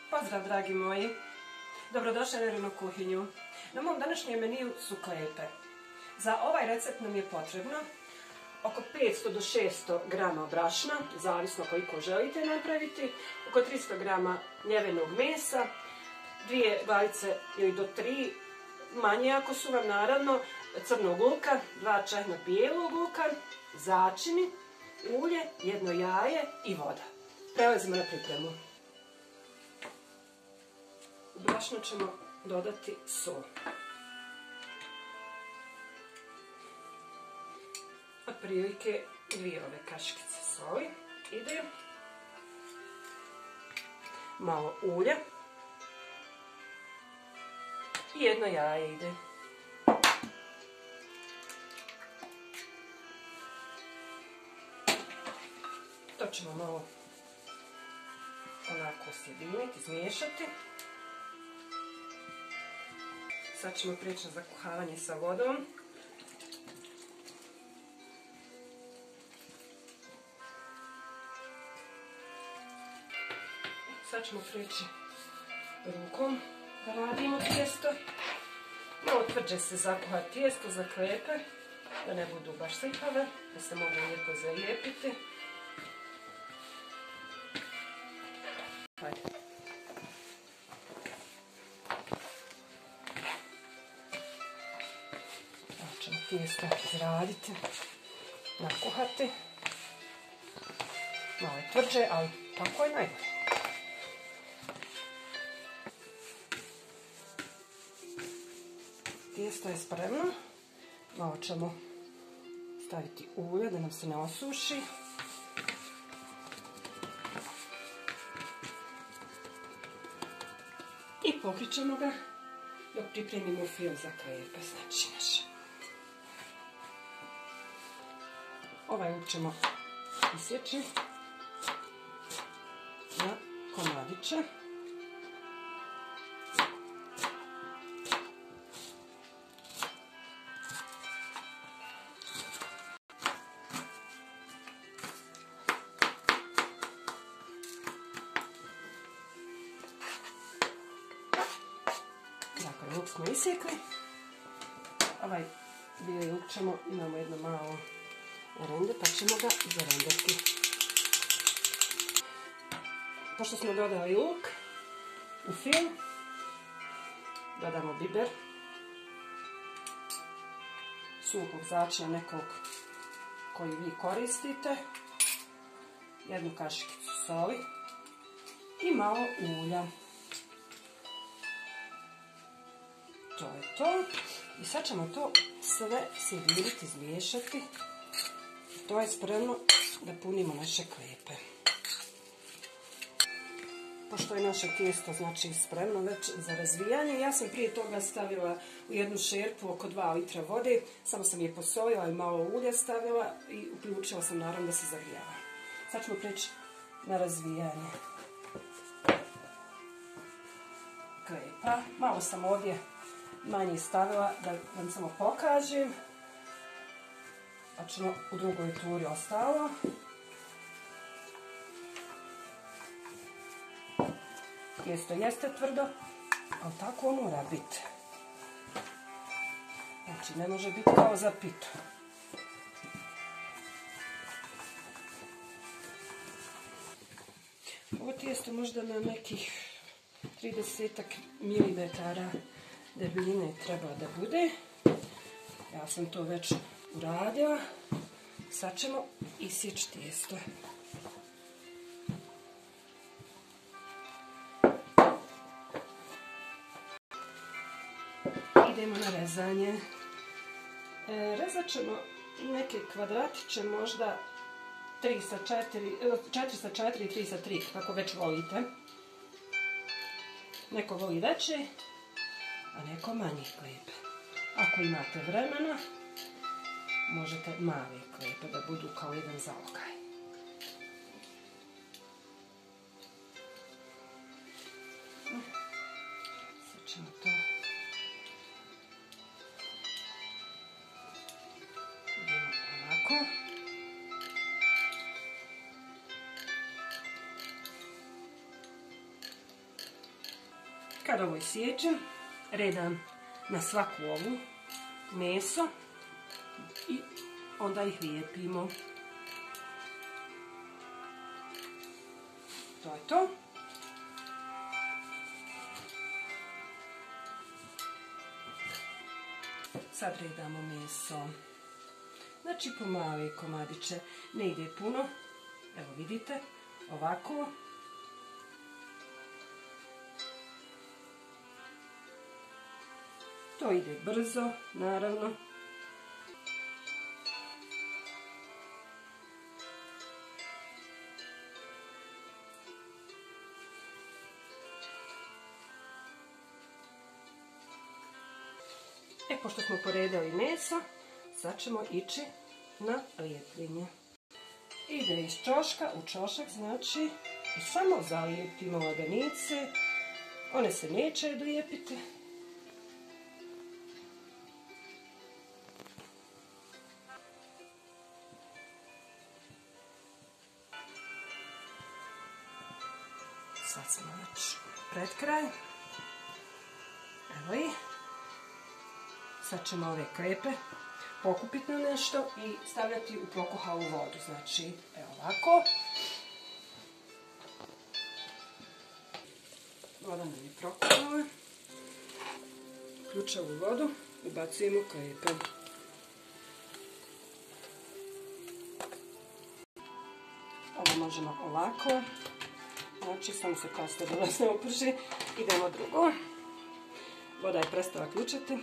Pozdrav dragi moji, dobrodošli u Nerinu kuhinju. Na mom današnjem meniju su klepe. Za ovaj recept nam je potrebno oko 500 do 600 grama brašna, zavisno koliko želite napraviti, oko 300 grama mljevenog mesa, 2 glavice ili do 3, manje ako su vam naravno, crnog luka, 2 čehna bijelog luka, začini, ulje, 1 jaje i voda. Prelazimo na pripremu. U brašno ćemo dodati sol. Otprilike 2 ove kaškice soli ide. Malo ulja. I 1 jaje ide. To ćemo malo onako sjediniti, izmiješati. Sad ćemo prijeći na zakuhavanje sa vodom. Sad ćemo prijeći rukom da radimo tijesto. Malo tvrđe se zakuha tijesto za klepe, da ne budu baš sipave, da se mogu lijepo zalijepiti. Hajde. Ovo ćemo tijesto izraditi, nakuhati. Malo je tvrđe, ali tako je najbolje. Tijesto je spremno. Malo ćemo staviti ulje da nam se ne osuši. I pokrit ćemo ga dok pripremimo fil za klepe, znači naše. Ovaj luk ćemo isjeći na komadiće. Dakle, luk smo isjekli. Ovaj bijeli luk ćemo, imamo jedno malo rende, pa ćemo ga zarendati. Pošto smo dodali luk u fil, dodamo biber, suhog začina nekog koji vi koristite, 1 kašikicu soli i malo ulja. To je to. I sad ćemo to sve sjediniti, izmiješati. To je spremno da punimo naše klepe. Pošto je naše tijesto znači spremno već za razvijanje, ja sam prije toga stavila u jednu šerpu oko 2 litra vode, samo sam je posolila i malo ulja stavila i uključila sam naravno da se zagrijava. Sad ćemo prijeći na razvijanje klepa. Malo sam ovdje manje stavila da vam samo pokažem. Pa ćemo u drugoj turi ostalo. Tijesto jeste tvrdo, ali tako mora biti. Znači ne može biti kao za pitu. Ovo tijesto možda na nekih 30 milimetara debeljine treba da bude. Ja sam to već uradila. Sad ćemo isjeći tijesto. Idemo na rezanje. Rezat ćemo neke kvadratiće, možda 4 sa 4 i 3 sa 3, kako već volite. Neko voli veće, a neko manjih klepe. Ako imate vremena, možete male klepe da budu kao jedan zalogaj. Sad ćemo to idemo ovako. Kad ovo isjećem, redam na svaku ovu meso i onda ih lijepimo. To je to. Sad redamo meso. Znači po male komadiće, ne ide puno. Evo vidite, ovako. To ide brzo, naravno. Pošto smo poredali meso, sad ćemo ići na lijepljenje. Ide iz čoška u čošak, znači i samo zalijepimo laganice. One se neće lijepiti. Sad sam već pred kraj. Evo ih. Sad ćemo ove krepe pokupiti na nešto i stavljati u prokuhalu vodu. Znači, evo ovako. Voda nam je prokuhala. Uključavu vodu i bacujemo krepe. Ovo možemo ovako. Znači, samo se kosta da nas ne oprži. Idemo drugo. Voda je prestala ključati.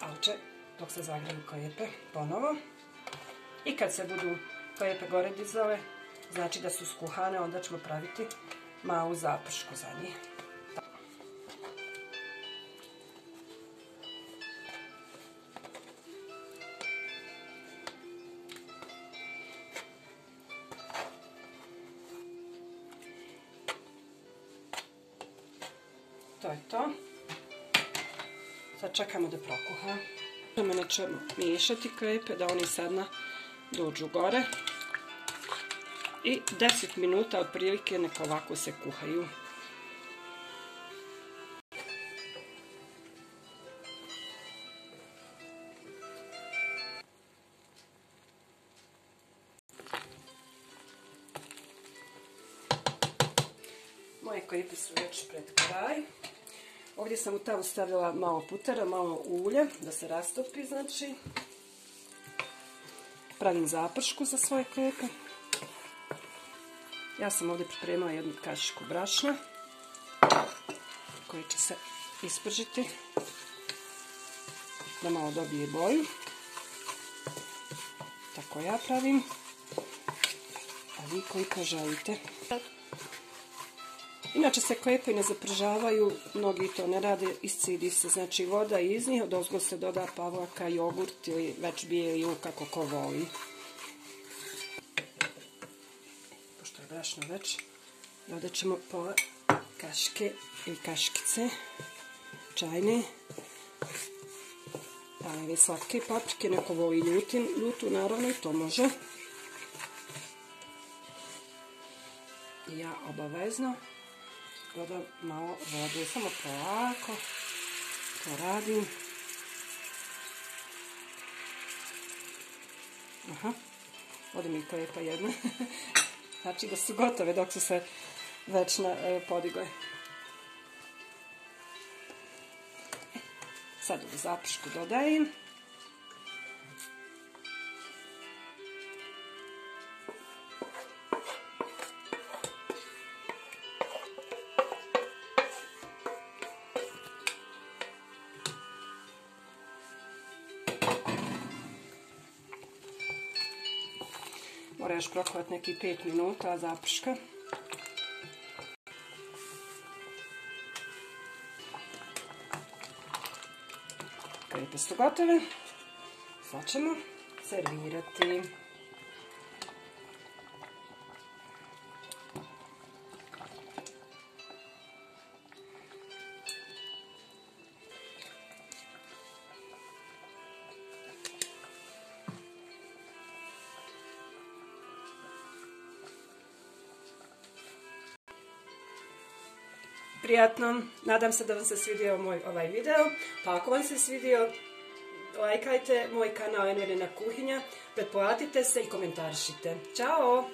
Ali će, dok se zagreju krepe, ponovo. I kad se budu krepe gore dizale, znači da su skuhane, onda ćemo praviti malu zapršku za njih. To je to. Sad čekamo da prokuha. Sada ćemo miješati krepe da oni sadna dođu gore. I 10 minuta otprilike neka ovako se kuhaju. Moje krepe su već pred kraj. Ovdje sam u tavu stavila malo putera, malo ulja da se rastopi, znači. Pravim zapršku za svoje krepe. Ja sam ovdje pripremila jednu kašiku brašna koji će se ispržiti da malo dobije boju. Tako ja pravim. A vi koji poželite. Inače se krepe ne zapržavaju, mnogi to ne rade, iscidi se znači voda iz njih, odozgo se doda pavlaka, jogurt ili već bijeli luk kako ko voli. Pošto je brašno već, dodat ćemo pola kaške ili kaškice čajne. Ove slatke paprike, neko voli ljutu, naravno i to može. I ja obavezno dodam malo vode, samo polako to radim. Aha, vodi mi krepa jedna. Znači da su gotove dok su se već podigle. Sad ovu zapršku dodajem. Mora još prokuhati nekih 5 minuta zaprška. Krepe su gotove. Sad ćemo servirati. prijatno. Nadam se da vam se svidio ovaj video. Pa ako vam se svidio, lajkajte moj kanal Enverina kuhinja, pretplatite se i komentarišite. Ćao!